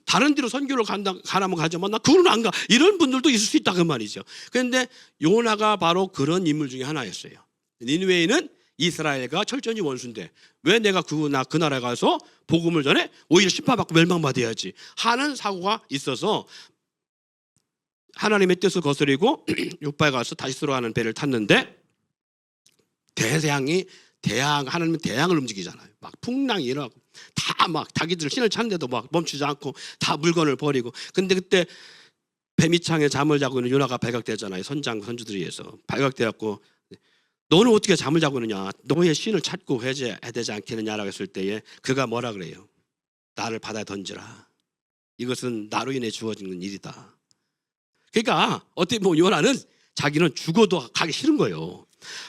다른 데로 선교를 가라면 가자면 나 그건 안 가. 이런 분들도 있을 수 있다 그 말이죠. 그런데 요나가 바로 그런 인물 중에 하나였어요. 니느웨는 이스라엘과 철저히 원수인데 왜 내가 그 나라에 가서 복음을 전해 오히려 심판받고 멸망받아야지 하는 사고가 있어서 하나님의 뜻을 거스리고 욥바에 가서 다시스로 가는 배를 탔는데 하나님은 대양을 움직이잖아요. 막 풍랑이 일어나고 다 막 자기들 신을 찾는데도 막 멈추지 않고 다 물건을 버리고. 근데 그때 배 밑창에 잠을 자고 있는 요나가 발각되잖아요. 선주들에 의해서 발각되었고 너는 어떻게 잠을 자고 있느냐? 너의 신을 찾고 회개해야 되지 않겠느냐라고 했을 때에 그가 뭐라 그래요? 나를 바다에 던지라. 이것은 나로 인해 주어지는 일이다. 그러니까 어떻게 보면 요나는 자기는 죽어도 가기 싫은 거예요.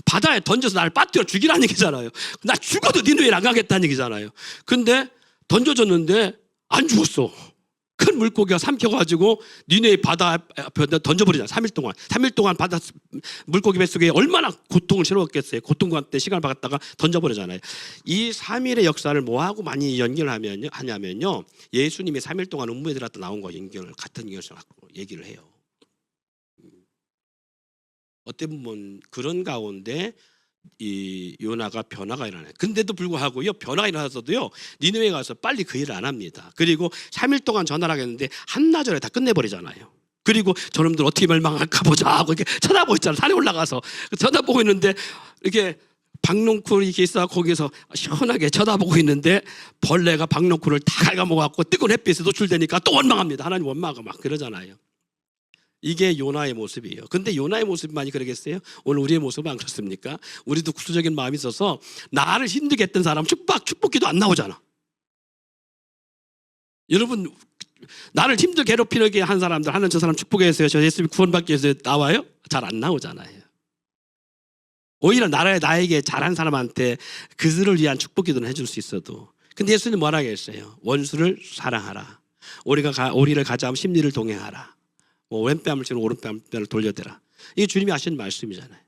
바다에 던져서 나를 빠뜨려 죽이라는 얘기잖아요. 나 죽어도 니느웨를 안 가겠다는 얘기잖아요. 근데 던져졌는데 안 죽었어. 큰 물고기가 삼켜가지고 니네 바다 앞에 던져버리잖아. 3일 동안 바다 물고기 뱃속에 얼마나 고통을 치렀겠어요. 고통과 함께 시간을 받았다가 던져버리잖아요. 이 3일의 역사를 뭐하고 많이 연결을 하냐면요. 예수님이 3일 동안 음부에 들어갔다 나온 거 같은 연결을 갖고 얘기를 해요. 어떻게 보면 그런 가운데 이 요나가 변화가 일어나요. 근데도 불구하고요, 변화가 일어나서도요, 니느웨에 가서 빨리 그 일을 안 합니다. 그리고 3일 동안 전화를 하겠는데 한나절에 다 끝내버리잖아요. 그리고 저놈들 어떻게 멸망할까 보자 하고 이렇게 쳐다보고 있잖아요. 산에 올라가서 쳐다보고 있는데 이렇게 박농쿨이 이렇게 있어 거기서 시원하게 쳐다보고 있는데 벌레가 박농쿨을 다 갉아먹어갖고 뜨거운 햇빛에 노출되니까 또 원망합니다. 하나님 원망하고 막 그러잖아요. 이게 요나의 모습이에요. 근데 요나의 모습만이 그러겠어요? 오늘 우리의 모습은 안 그렇습니까? 우리도 국수적인 마음이 있어서 나를 힘들게 했던 사람 축복기도 안 나오잖아. 여러분 나를 힘들게 괴롭히게 한 사람들 하는 저 사람 축복해 주세요. 저 예수님 구원받기 위해서 나와요? 잘 안 나오잖아요. 오히려 나에게 잘한 사람한테 그들을 위한 축복 기도는 해줄 수 있어도, 근데 예수님 뭐라 했어요? 원수를 사랑하라. 오리를 가져가면 심리를 동행하라. 뭐 왼뺨을 치면 오른뺨을 돌려대라. 이게 주님이 하신 말씀이잖아요.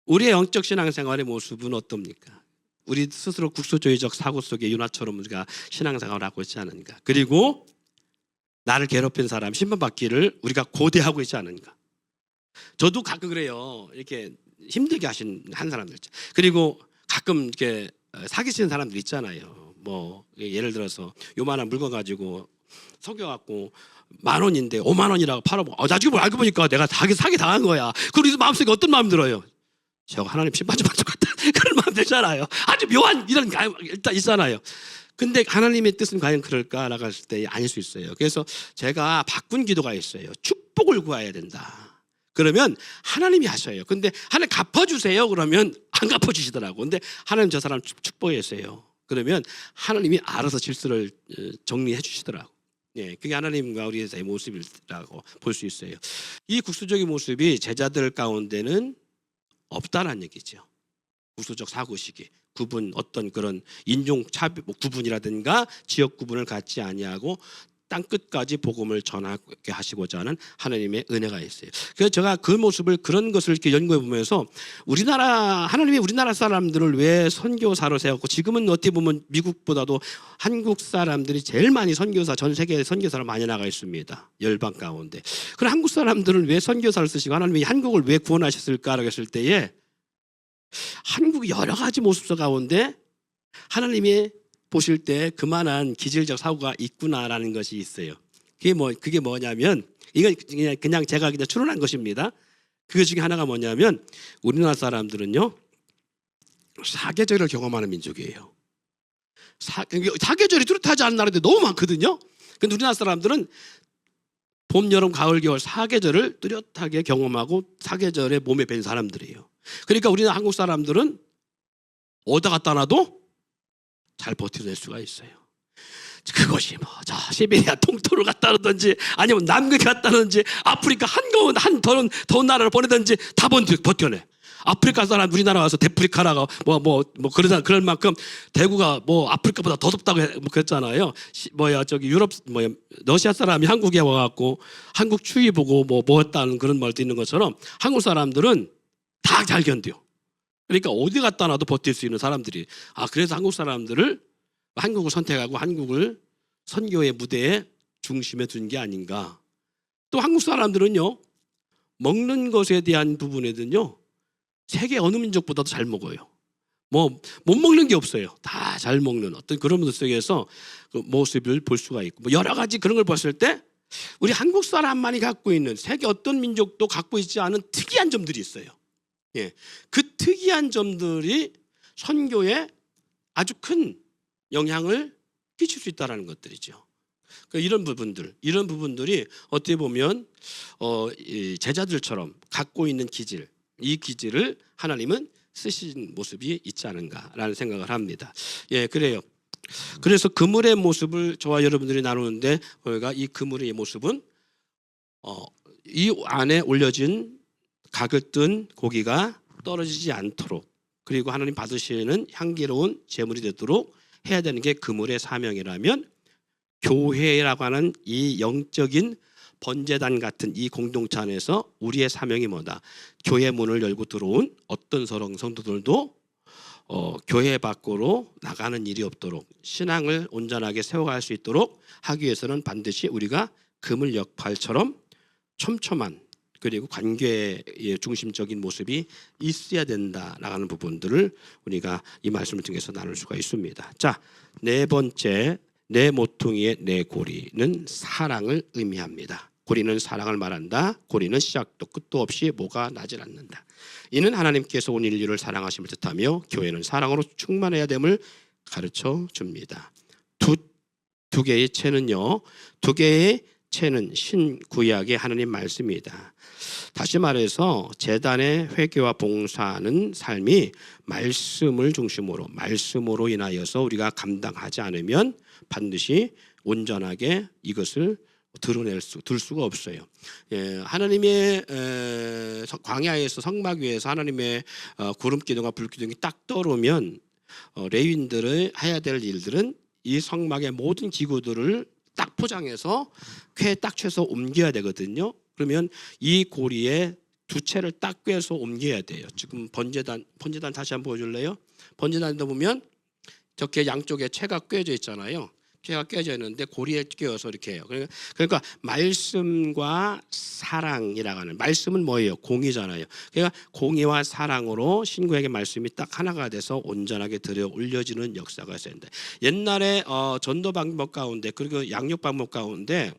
우리의 영적 신앙생활의 모습은 어떻습니까? 우리 스스로 국소주의적 사고 속에 윤화처럼 우리가 신앙생활을 하고 있지 않은가? 그리고 나를 괴롭힌 사람 심판받기를 우리가 고대하고 있지 않은가? 저도 가끔 그래요. 이렇게 힘들게 하신 한 사람들 있죠. 그리고 가끔 이렇게 사기치는 사람들 있잖아요. 뭐 예를 들어서 요만한 물건 가지고 속여갖고 10,000원인데 50,000원이라고 팔아보고 나중에 알고 보니까 내가 사기 당한 거야. 그래서 마음속에 어떤 마음 들어요? 저거 하나님 심판 좀 받을 것 같다. 그런 마음 들잖아요. 아주 묘한 이런 일단 있잖아요. 근데 하나님의 뜻은 과연 그럴까 나갔을 때 아닐 수 있어요. 그래서 제가 바꾼 기도가 있어요. 축복을 구해야 된다. 그러면 하나님이 하셔요. 근데 하나님 갚아주세요. 그러면 안 갚아주시더라고. 근데 하나님 저 사람 축복했어요. 그러면 하나님이 알아서 질서를 정리해 주시더라고. 예, 그게 하나님과 우리의 모습이라고 볼 수 있어요. 이 국수적인 모습이 제자들 가운데는 없다는 얘기죠. 국수적 사고시기, 구분, 어떤 그런 인종 차별 구분이라든가 지역 구분을 갖지 아니하고 땅 끝까지 복음을 전하게 하시고자 하는 하나님의 은혜가 있어요. 그래서 제가 그 모습을, 그런 것을 이렇게 연구해 보면서 하나님이 우리나라 사람들을 왜 선교사로 세웠고, 지금은 어떻게 보면 미국보다도 한국 사람들이 제일 많이 선교사, 전 세계에 선교사로 많이 나가 있습니다. 열방 가운데. 그럼 한국 사람들은 왜 선교사를 쓰시고 하나님이 한국을 왜 구원하셨을까라고 했을 때에 한국의 여러 가지 모습 가운데 하나님이 보실 때 그만한 기질적 사고가 있구나라는 것이 있어요. 그게 뭐냐면, 이건 그냥 제가 그냥 추론한 것입니다. 그 중에 하나가 뭐냐면, 우리나라 사람들은요 사계절을 경험하는 민족이에요. 사계절이 뚜렷하지 않은 나라들이 너무 많거든요. 근데 우리나라 사람들은 봄, 여름, 가을, 겨울 사계절을 뚜렷하게 경험하고 사계절에 몸에 밴 사람들이에요. 그러니까 우리나라 한국 사람들은 어디다 갖다 놔도 잘 버텨낼 수가 있어요. 그것이 시베리아 통토를 갖다 놓든지 아니면 남극에 갖다 놓든지 아프리카 한가운 더운 나라를 보내든지 다 버텨내. 아프리카 사람 우리나라 와서 데프리카라고 그럴 만큼 대구가 아프리카보다 더 덥다고 그랬잖아요. 러시아 사람이 한국에 와갖고 한국 추위 보고 뭐 했다는 그런 말도 있는 것처럼 한국 사람들은 다 잘 견뎌요. 그러니까 어디 갖다 놔도 버틸 수 있는 사람들이, 그래서 한국을 선택하고 한국을 선교의 무대에 중심에 둔 게 아닌가. 또 한국 사람들은요, 먹는 것에 대한 부분에는요 세계 어느 민족보다도 잘 먹어요. 못 먹는 게 없어요. 다 잘 먹는 어떤 그런 모습 속에서 그 모습을 볼 수가 있고, 여러 가지 그런 걸 봤을 때 우리 한국 사람만이 갖고 있는, 세계 어떤 민족도 갖고 있지 않은 특이한 점들이 있어요. 예, 그 특이한 점들이 선교에 아주 큰 영향을 끼칠 수 있다는 것들이죠. 이런 부분들이 어떻게 보면 제자들처럼 갖고 있는 기질, 이 기질을 하나님은 쓰신 모습이 있지 않은가라는 생각을 합니다. 예, 그래요. 그래서 그물의 모습을 저와 여러분들이 나누는데, 우리가 이 그물의 모습은 이 안에 올려진 각을 뜬 고기가 떨어지지 않도록, 그리고 하나님 받으시는 향기로운 제물이 되도록 해야 되는 게 그물의 사명이라면, 교회라고 하는 이 영적인 번제단 같은 이 공동체 안에서 우리의 사명이 뭐다? 교회 문을 열고 들어온 어떤 성도들도 교회 밖으로 나가는 일이 없도록, 신앙을 온전하게 세워갈 수 있도록 하기 위해서는 반드시 우리가 그물 역할처럼 촘촘한, 그리고 관계의 중심적인 모습이 있어야 된다라는 부분들을 우리가 이 말씀을 통해서 나눌 수가 있습니다. 자, 네 번째, 내 모퉁이의 내 고리는 사랑을 의미합니다. 고리는 사랑을 말한다. 고리는 시작도 끝도 없이 뭐가 나질 않는다. 이는 하나님께서 온 인류를 사랑하심을 뜻하며 교회는 사랑으로 충만해야 됨을 가르쳐 줍니다. 두 개의 채는요, 두 개의 채는 신구약의 하나님 말씀입니다. 다시 말해서 제단의 회개와 봉사하는 삶이 말씀으로 인하여서 우리가 감당하지 않으면 반드시 온전하게 이것을 들 수가 없어요. 예, 하나님의 광야에서 성막 위에서 하나님의 구름 기둥과 불 기둥이 딱 떠오르면 레위인들의 해야 될 일들은 이 성막의 모든 기구들을 딱 포장해서 쾌에 딱 쳐서 옮겨야 되거든요. 그러면 이 고리에 두 채를 딱 꿰서 옮겨야 돼요. 지금 번제단 다시 한번 보여줄래요? 번제단도 보면 저렇게 양쪽에 채가 꿰져 있잖아요. 채가 꿰져 있는데 고리에 꿰어서 이렇게 해요. 그러니까 말씀과 사랑이라고 하는, 말씀은 뭐예요? 공의잖아요. 그러니까 공의와 사랑으로 신구약의 말씀이 딱 하나가 돼서 온전하게 들여 올려지는 역사가 있어야 된다. 옛날에 전도 방법 가운데 그리고 양육 방법 가운데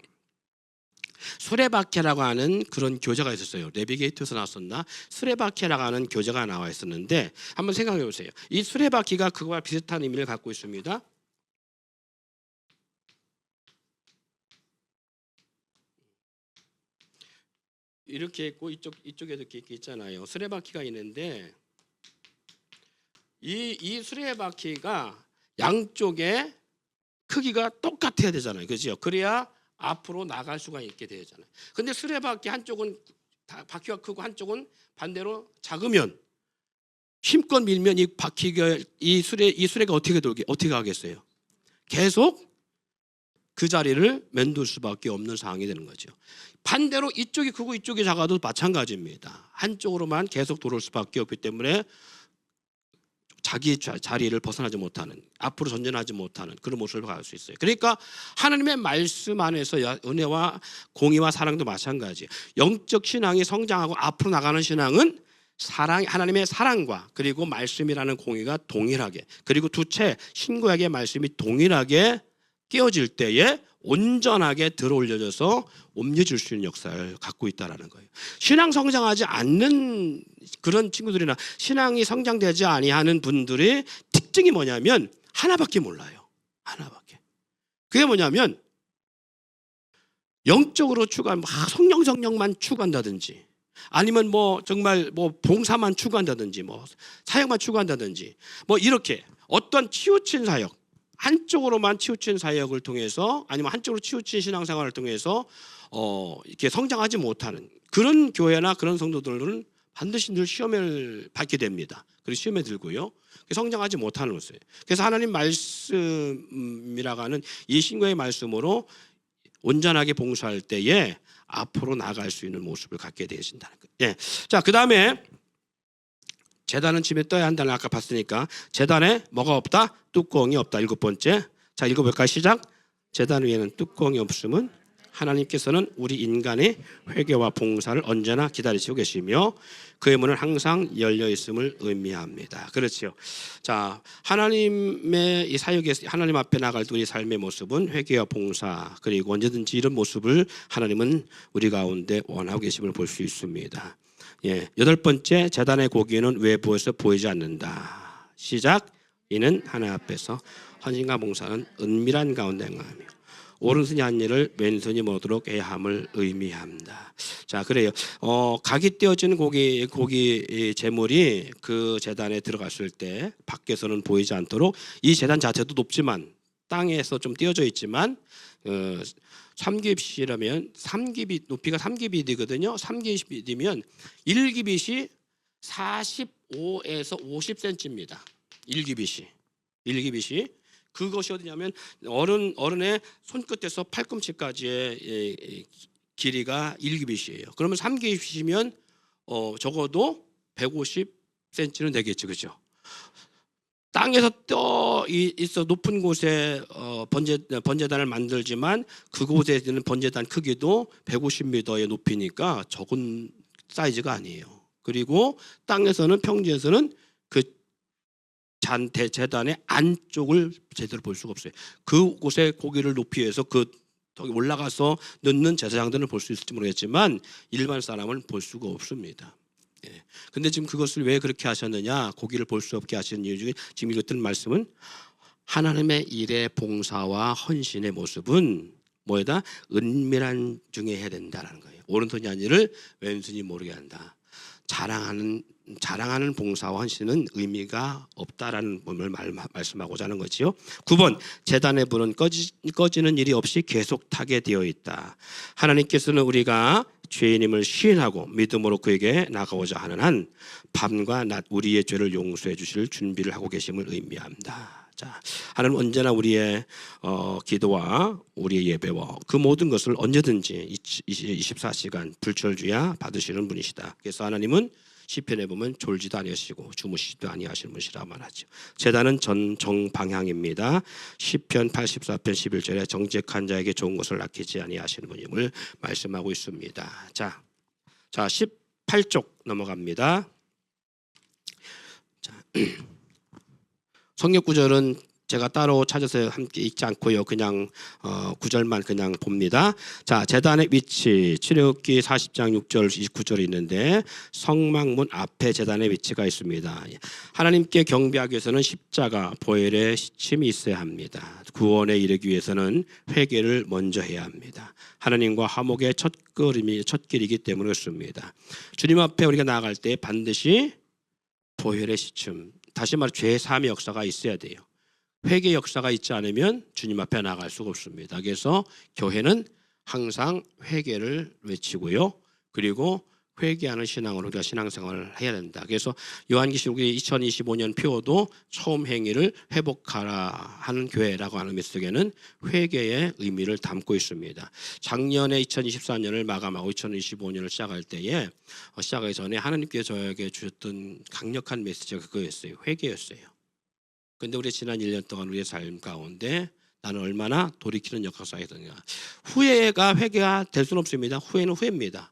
수레바퀴라고 하는 그런 교재가 있었어요. 내비게이터에서 나왔었나? 수레바퀴라고 하는 교재가 나와 있었는데 한번 생각해 보세요. 이 수레바퀴가 그거와 비슷한 의미를 갖고 있습니다. 이렇게 있고 이쪽에도 이렇게 있잖아요. 수레바퀴가 있는데 이 수레바퀴가 양쪽에 크기가 똑같아야 되잖아요. 그렇죠? 그래야 앞으로 나갈 수가 있게 되잖아요. 근데 수레바퀴 한쪽은 바퀴가 크고 한쪽은 반대로 작으면 힘껏 밀면 이 바퀴가 이 수레가 어떻게 가겠어요? 계속 그 자리를 맴돌 수밖에 없는 상황이 되는 거죠. 반대로 이쪽이 크고 이쪽이 작아도 마찬가지입니다. 한쪽으로만 계속 돌을 수밖에 없기 때문에 자기 자리를 벗어나지 못하는, 앞으로 전진하지 못하는 그런 모습을 갈 수 있어요. 그러니까 하나님의 말씀 안에서 은혜와 공의와 사랑도 마찬가지예요. 영적 신앙이 성장하고 앞으로 나가는 신앙은 하나님의 사랑과 그리고 말씀이라는 공의가 동일하게, 그리고 두 채 신구약의 말씀이 동일하게 끼워질 때에 온전하게 들어올려져서 옮겨질 수 있는 역사를 갖고 있다는 거예요. 신앙 성장하지 않는 그런 친구들이나 신앙이 성장되지 아니하는 분들의 특징이 뭐냐면 하나밖에 몰라요. 하나밖에. 그게 뭐냐면 영적으로 성령만 추구한다든지, 아니면 정말 봉사만 추구한다든지, 사역만 추구한다든지, 이렇게 어떤 치우친 사역, 한쪽으로만 치우친 사역을 통해서, 아니면 한쪽으로 치우친 신앙생활을 통해서 이렇게 성장하지 못하는 그런 교회나 그런 성도들은 반드시 늘 시험을 받게 됩니다. 그리고 시험에 들고요. 성장하지 못하는 것이에요. 그래서 하나님 말씀이라고 하는 이 신구의 말씀으로 온전하게 봉사할 때에 앞으로 나갈 수 있는 모습을 갖게 되신다는 거예요. 예. 자, 그 다음에 제단은 집에 떠야 한다는 아까 봤으니까 제단에 뭐가 없다? 뚜껑이 없다. 7번째. 자, 읽어볼까요? 시작. 제단 위에는 뚜껑이 없음은 하나님께서는 우리 인간의 회개와 봉사를 언제나 기다리시고 계시며 그의 문은 항상 열려 있음을 의미합니다. 그렇죠. 자, 하나님의 이 사역에, 하나님 앞에 나갈 때 우리 삶의 모습은 회개와 봉사, 그리고 언제든지 이런 모습을 하나님은 우리 가운데 원하고 계심을 볼 수 있습니다. 예, 8번째, 제단의 고기는 외부에서 보이지 않는다. 시작. 이는 하나님 앞에서 헌신과 봉사는 은밀한 가운데 행하며 오른손이 한 일을 왼손이 못하도록 해야 함을 의미합니다. 자, 그래요. 각이 떼어진 고기 제물이 그 제단에 들어갔을 때 밖에서는 보이지 않도록, 이 제단 자체도 높지만 땅에서 좀 떼어져 있지만 3규빗이라면 3규빗 높이가 3규빗이거든요. 3규빗이면 1규빗이 45에서 50cm입니다. 1규빗이 그것이 어디냐면 어른의 손끝에서 팔꿈치까지의 길이가 1규빗이에요. 그러면 3규빗이면 적어도 150cm는 되겠죠, 그렇죠? 땅에서 떠 있어 높은 곳에 번제단을 만들지만 그곳에 있는 번제단 크기도 150m의 높이니까 적은 사이즈가 아니에요. 그리고 땅에서는, 평지에서는 그 대제단의 안쪽을 제대로 볼 수가 없어요. 그곳에 고기를 높이 해서 거기 올라가서 넣는 제사장들은 볼 수 있을지 모르겠지만 일반 사람은 볼 수가 없습니다. 예. 근데 지금 그것을 왜 그렇게 하셨느냐, 고기를 볼 수 없게 하시는 이유 중에 지금 읽었던 말씀은 하나님의 일의 봉사와 헌신의 모습은 뭐에다? 은밀한 중에 해야 된다는 거예요. 오른손이 한 일을 왼손이 모르게 한다. 자랑하는 자랑하는 봉사와 헌신은 의미가 없다라는 부분을 말씀하고자 하는 거지요. 9번 제단의 불은 꺼지는 일이 없이 계속 타게 되어 있다. 하나님께서는 우리가 죄인임을 시인하고 믿음으로 그에게 나가고자 하는 한 밤과 낮 우리의 죄를 용서해 주실 준비를 하고 계심을 의미합니다. 자, 하나님 언제나 우리의 기도와 우리의 예배와 그 모든 것을 언제든지 24시간 불철주야 받으시는 분이시다. 그래서 하나님은 시편에 보면 졸지도 아니하시고 주무시지도 아니하시는 분이시라 말하죠. 제단은 정방향입니다. 시편 84편 11절에 정직한 자에게 좋은 것을 아끼지 아니하시는 분임을 말씀하고 있습니다. 자 18쪽 넘어갑니다. 자, 성경 구절은 제가 따로 찾아서 함께 읽지 않고요. 그냥 구절만 그냥 봅니다. 자, 제단의 위치 출애굽기 40장 6절 29절이 있는데 성막문 앞에 제단의 위치가 있습니다. 하나님께 경배하기 위해서는 십자가 보혈의 시침이 있어야 합니다. 구원에 이르기 위해서는 회개를 먼저 해야 합니다. 하나님과 화목의 첫길이기 때문에 그렇습니다. 주님 앞에 우리가 나아갈 때 반드시 보혈의 시침, 다시 말해 죄 사함의 역사가 있어야 돼요. 회개 역사가 있지 않으면 주님 앞에 나갈 수가 없습니다. 그래서 교회는 항상 회개를 외치고요. 그리고 회개하는 신앙으로 우리가 신앙생활을 해야 된다. 그래서 요한계시록의 2025년 표도 처음 행위를 회복하라 하는 교회라고 하는 메시지에는 회개의 의미를 담고 있습니다. 작년에 2024년을 마감하고 2025년을 시작할 때에 시작하기 전에 하나님께서 저에게 주셨던 강력한 메시지가 그거였어요. 회개였어요. 그런데 우리 지난 1년 동안 우리의 삶 가운데 나는 얼마나 돌이키는 역사가 있었냐. 후회가 회개가 될 수는 없습니다. 후회는 후회입니다.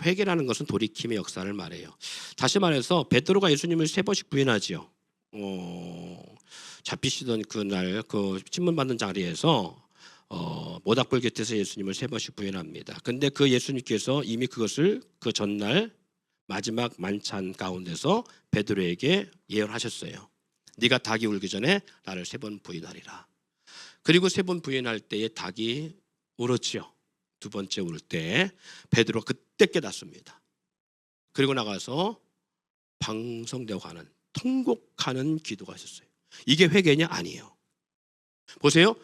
회개라는 것은 돌이킴의 역사를 말해요. 다시 말해서 베드로가 예수님을 3번씩 부인하지요. 잡히시던 그날 그 신문 받는 자리에서 모닥불 곁에서 예수님을 3번씩 부인합니다. 근데 그 예수님께서 이미 그것을 그 전날 마지막 만찬 가운데서 베드로에게 예언하셨어요. 네가 닭이 울기 전에 나를 3번 부인하리라. 그리고 3번 부인할 때에 닭이 울었지요. 두 번째 울 때 베드로가 그때 깨닫습니다. 그리고 나가서 방성되고 하는 통곡하는 기도가 있었어요. 이게 회개냐? 아니에요. 보세요.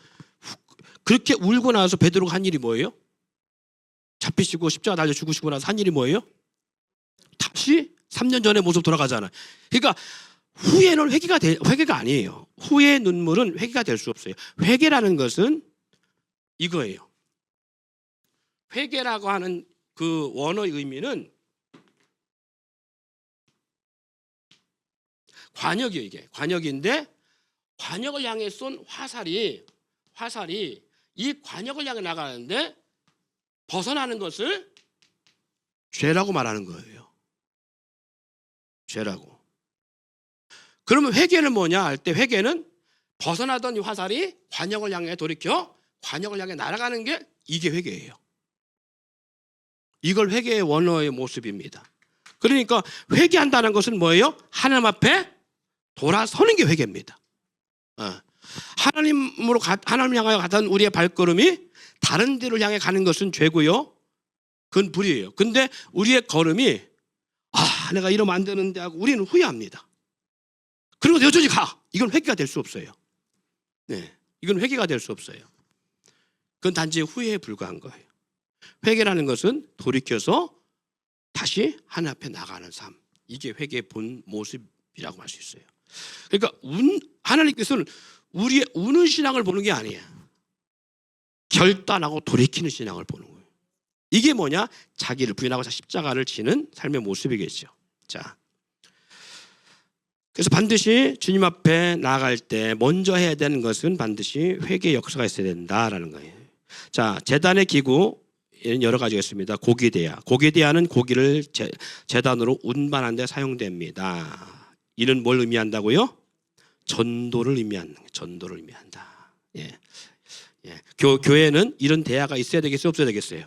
그렇게 울고 나서 베드로가 한 일이 뭐예요? 잡히시고 십자가 달려 죽으시고 나서 한 일이 뭐예요? 다시 3년 전의 모습 돌아가잖아요. 그러니까 후회는 회개가 아니에요. 후회의 눈물은 회개가 될 수 없어요. 회개라는 것은 이거예요. 회개라고 하는 그 원어의 의미는 관역이에요. 이게 관역인데 관역을 향해 쏜 화살이 이 관역을 향해 나가는데 벗어나는 것을 죄라고 말하는 거예요. 죄라고. 그러면 회개는 뭐냐 할 때 회개는 벗어나던 이 화살이 관역을 향해 돌이켜 관역을 향해 날아가는 게 이게 회개예요. 이걸 회개의 원어의 모습입니다. 그러니까 회개한다는 것은 뭐예요? 하나님 앞에 돌아서는 게 회개입니다. 하나님 향하여 가던 우리의 발걸음이 다른 데를 향해 가는 것은 죄고요. 그건 불이에요. 근데 우리의 걸음이 내가 이러면 안 되는데 하고 우리는 후회합니다. 그리고 여전히 가. 이건 회개가 될 수 없어요. 네, 이건 회개가 될 수 없어요. 그건 단지 후회에 불과한 거예요. 회개라는 것은 돌이켜서 다시 하나님 앞에 나가는 삶. 이게 회개의 본 모습이라고 할 수 있어요. 그러니까 하나님께서는 우리의 우는 신앙을 보는 게 아니에요. 결단하고 돌이키는 신앙을 보는 거예요. 이게 뭐냐? 자기를 부인하고 십자가를 지는 삶의 모습이겠죠. 자, 그래서 반드시 주님 앞에 나아갈 때 먼저 해야 되는 것은 반드시 회개의 역사가 있어야 된다라는 거예요. 자, 제단의 기구 여러 가지가 있습니다. 고기대야는 고기를 제단으로 운반하는 데 사용됩니다. 이는 뭘 의미한다고요? 전도를 의미한다. 예. 교회는 이런 대야가 있어야 되겠어요? 없어야 되겠어요?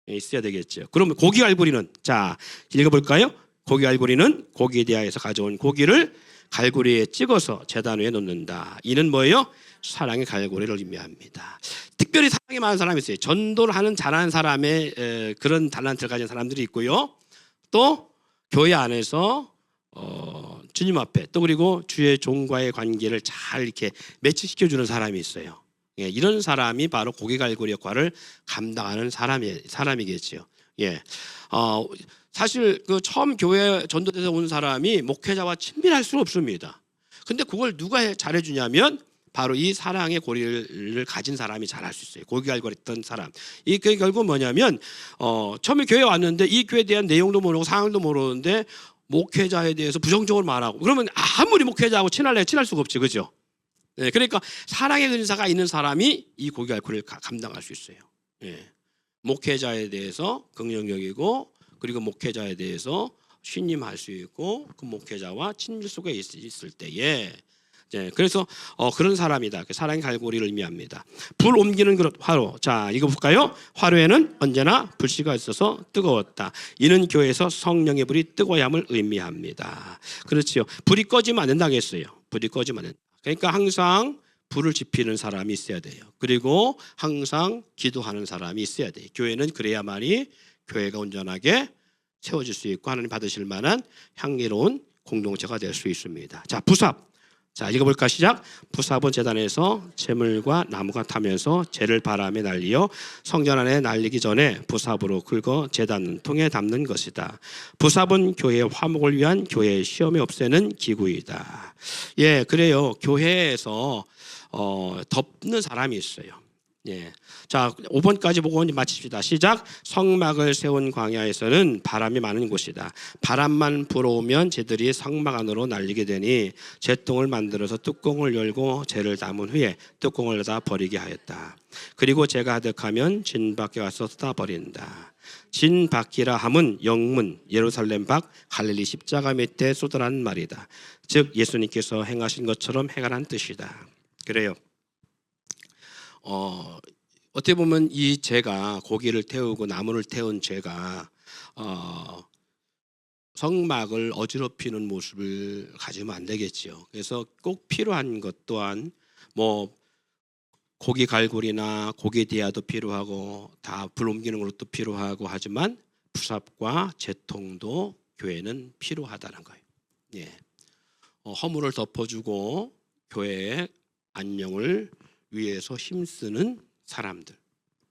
예, 있어야 되겠죠. 그러면 고기 갈고리는 자 읽어볼까요? 고기 갈고리는 고기 대야에서 가져온 고기를 갈고리에 찍어서 제단 위에 놓는다. 이는 뭐예요? 사랑의 갈고리를 의미합니다. 특별히 사랑이 많은 사람이 있어요. 전도를 하는 잘하는 사람의 그런 달란트를 가진 사람들이 있고요. 또 교회 안에서 주님 앞에 또 그리고 주의 종과의 관계를 잘 이렇게 매치시켜주는 사람이 있어요. 예, 이런 사람이 바로 고기갈고리 역할을 감당하는 사람이겠지요. 예, 사실 그 처음 교회 전도돼서 온 사람이 목회자와 친밀할 수는 없습니다. 근데 그걸 누가 잘해주냐면 바로 이 사랑의 고리를 가진 사람이 잘할 수 있어요. 고기갈고리했던 사람. 이게 결국 뭐냐면 처음에 교회 왔는데 이 교회에 대한 내용도 모르고 상황도 모르는데 목회자에 대해서 부정적으로 말하고 그러면 아무리 목회자하고 친할 수가 없지, 그죠? 네, 그러니까 사랑의 은사가 있는 사람이 이 고기갈고리를 감당할 수 있어요. 예. 목회자에 대해서 긍정적이고 그리고 목회자에 대해서 신임할 수 있고 그 목회자와 친밀 속에 있을 때에 그래서 그런 사람이다. 사랑의 갈고리를 의미합니다. 불 옮기는 그릇 화로. 자, 이거 볼까요? 화로에는 언제나 불씨가 있어서 뜨거웠다. 이는 교회에서 성령의 불이 뜨거워야 함을 의미합니다. 그렇지요. 불이 꺼지면 안 된다고 했어요. 불이 꺼지면 안 된다. 그러니까 항상 불을 지피는 사람이 있어야 돼요. 그리고 항상 기도하는 사람이 있어야 돼요. 교회는 그래야만이 교회가 온전하게 세워질 수 있고 하나님 받으실 만한 향기로운 공동체가 될 수 있습니다. 자, 부삽. 자, 읽어볼까? 시작. 부삽은 제단에서 재물과 나무가 타면서 재를 바람에 날리어 성전 안에 날리기 전에 부삽으로 긁어 제단 통에 담는 것이다. 부삽은 교회의 화목을 위한 교회의 시험에 없애는 기구이다. 예, 그래요. 교회에서 덮는 사람이 있어요. 예. 자, 5번까지 보고 마칩시다. 시작. 성막을 세운 광야에서는 바람이 많은 곳이다. 바람만 불어오면 재들이 성막 안으로 날리게 되니 재통을 만들어서 뚜껑을 열고 재를 담은 후에 뚜껑을 닫아 버리게 하였다. 그리고 재가 하득하면 진 밖에 가서 쏟아 버린다. 진 밖이라 함은 영문 예루살렘 밖 갈릴리 십자가 밑에 쏟으라는 말이다. 즉 예수님께서 행하신 것처럼 행하라는 뜻이다. 그래요. 어떻게 보면 이 재가 고기를 태우고 나무를 태운 재가 성막을 어지럽히는 모습을 가지면 안 되겠지요. 그래서 꼭 필요한 것 또한 뭐 고기 갈고리나 고기 대야도 필요하고 다 불 옮기는 것도 필요하고 하지만 부삽과 재통도 교회는 필요하다는 거예요. 예. 허물을 덮어주고 교회의 안녕을 위해서 힘쓰는 사람들,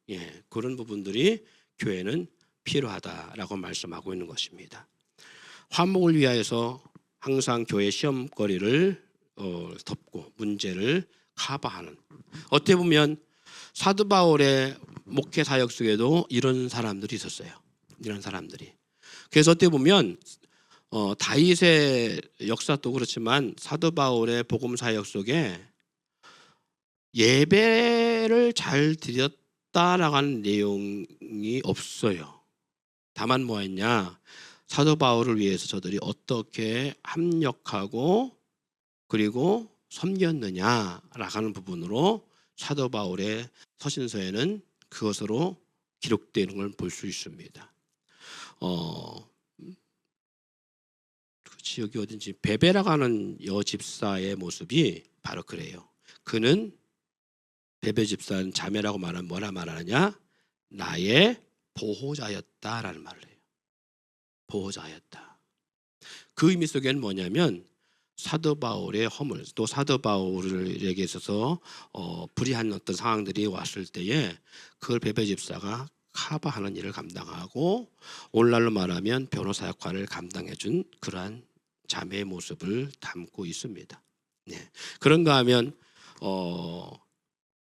예, 그런 부분들이 교회는 필요하다라고 말씀하고 있는 것입니다. 화목을 위하여서 항상 교회 시험거리를 덮고 문제를 커버하는. 어떻게 보면 사도 바울의 목회 사역 속에도 이런 사람들이 있었어요. 이런 사람들이. 그래서 어떻게 보면 다윗의 역사도 그렇지만 사도 바울의 복음 사역 속에 예배를 잘 드렸다라고 하는 내용이 없어요. 다만 뭐했냐, 사도 바울을 위해서 저들이 어떻게 합력하고 그리고 섬겼느냐라고 하는 부분으로 사도 바울의 서신서에는 그것으로 기록되는 걸 볼 수 있습니다. 여기 어딘지 베베라고 하는 여집사의 모습이 바로 그래요. 그는 베베 집사는 자매라고 말하면 뭐라 말하느냐? 나의 보호자였다라는 말을 해요. 보호자였다. 그 의미 속에는 뭐냐면 사도 바울의 허물, 또 사도 바울에게 있어서 불의한 어떤 상황들이 왔을 때에 그걸 베베 집사가 커버하는 일을 감당하고 오늘날로 말하면 변호사 역할을 감당해준 그러한 자매의 모습을 담고 있습니다. 네. 그런가 하면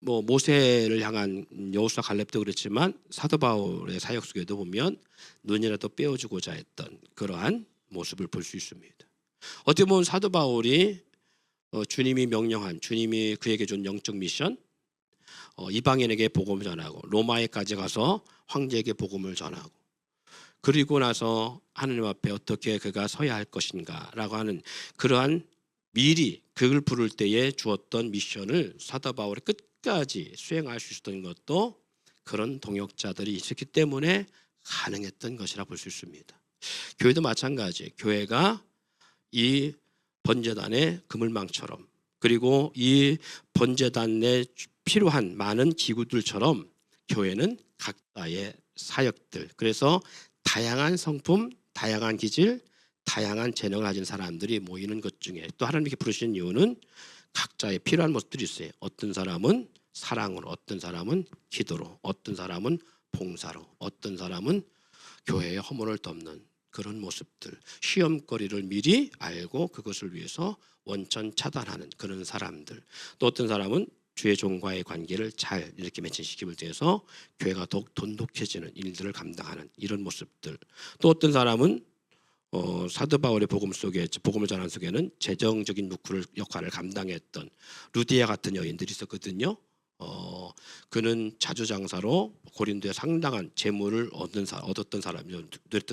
뭐 모세를 향한 여호수아 갈렙도 그렇지만 사도 바울의 사역 속에도 보면 눈이라도 빼어주고자 했던 그러한 모습을 볼 수 있습니다. 어떻게 보면 사도 바울이 주님이 명령한, 주님이 그에게 준 영적 미션, 이방인에게 복음을 전하고 로마에까지 가서 황제에게 복음을 전하고 그리고 나서 하느님 앞에 어떻게 그가 서야 할 것인가라고 하는 그러한 미리 그를 부를 때에 주었던 미션을 사도 바울이 끝까지 수행할 수 있었던 것도 그런 동역자들이 있었기 때문에 가능했던 것이라 볼 수 있습니다. 교회도 마찬가지예요. 교회가 이 번제단의 그물망처럼 그리고 이 번제단에 필요한 많은 기구들처럼 교회는 각자의 사역들, 그래서 다양한 성품, 다양한 기질, 다양한 재능을 가진 사람들이 모이는 것 중에 또 하나님께 부르신 이유는 각자의 필요한 모습들이 있어요. 어떤 사람은 사랑으로, 어떤 사람은 기도로, 어떤 사람은 봉사로, 어떤 사람은 교회의 허물을 덮는 그런 모습들, 시험거리를 미리 알고 그것을 위해서 원천 차단하는 그런 사람들, 또 어떤 사람은 주의 종과의 관계를 잘 이렇게 매칭시키기 위해서 교회가 더욱 돈독해지는 일들을 감당하는 이런 모습들, 또 어떤 사람은 사도 바울의 복음 속에 복음을 전하는 속에는 재정적인 역할을 감당했던 루디아 같은 여인들이 있었거든요. 그는 자주장사로 고린도에 상당한 재물을 얻었던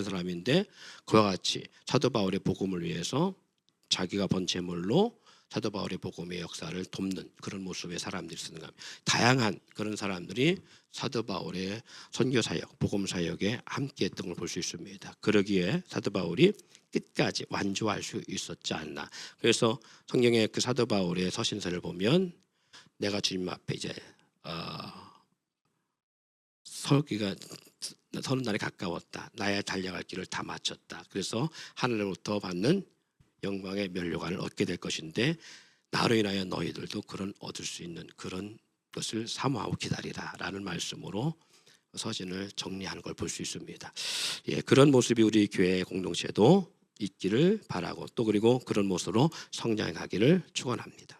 사람인데 그와 같이 사도 바울의 복음을 위해서 자기가 번 재물로 사도 바울의 복음의 역사를 돕는 그런 모습의 사람들이 있었는가 합니다. 다양한 그런 사람들이 사도 바울의 선교 사역, 복음 사역에 함께했던 걸 볼 수 있습니다. 그러기에 사도 바울이 끝까지 완주할 수 있었지 않나. 그래서 성경의 그 사도 바울의 서신서를 보면 내가 주님 앞에 이제 서기가 서는 날이 가까웠다. 나의 달려갈 길을 다 마쳤다. 그래서 하늘로부터 받는 영광의 면류관을 얻게 될 것인데 나로 인하여 너희들도 그런 얻을 수 있는 그런 것을 사모하고 기다리라 라는 말씀으로 서신을 정리하는 걸 볼 수 있습니다. 예, 그런 모습이 우리 교회 공동체도 있기를 바라고 또 그리고 그런 모습으로 성장해 가기를 축원합니다.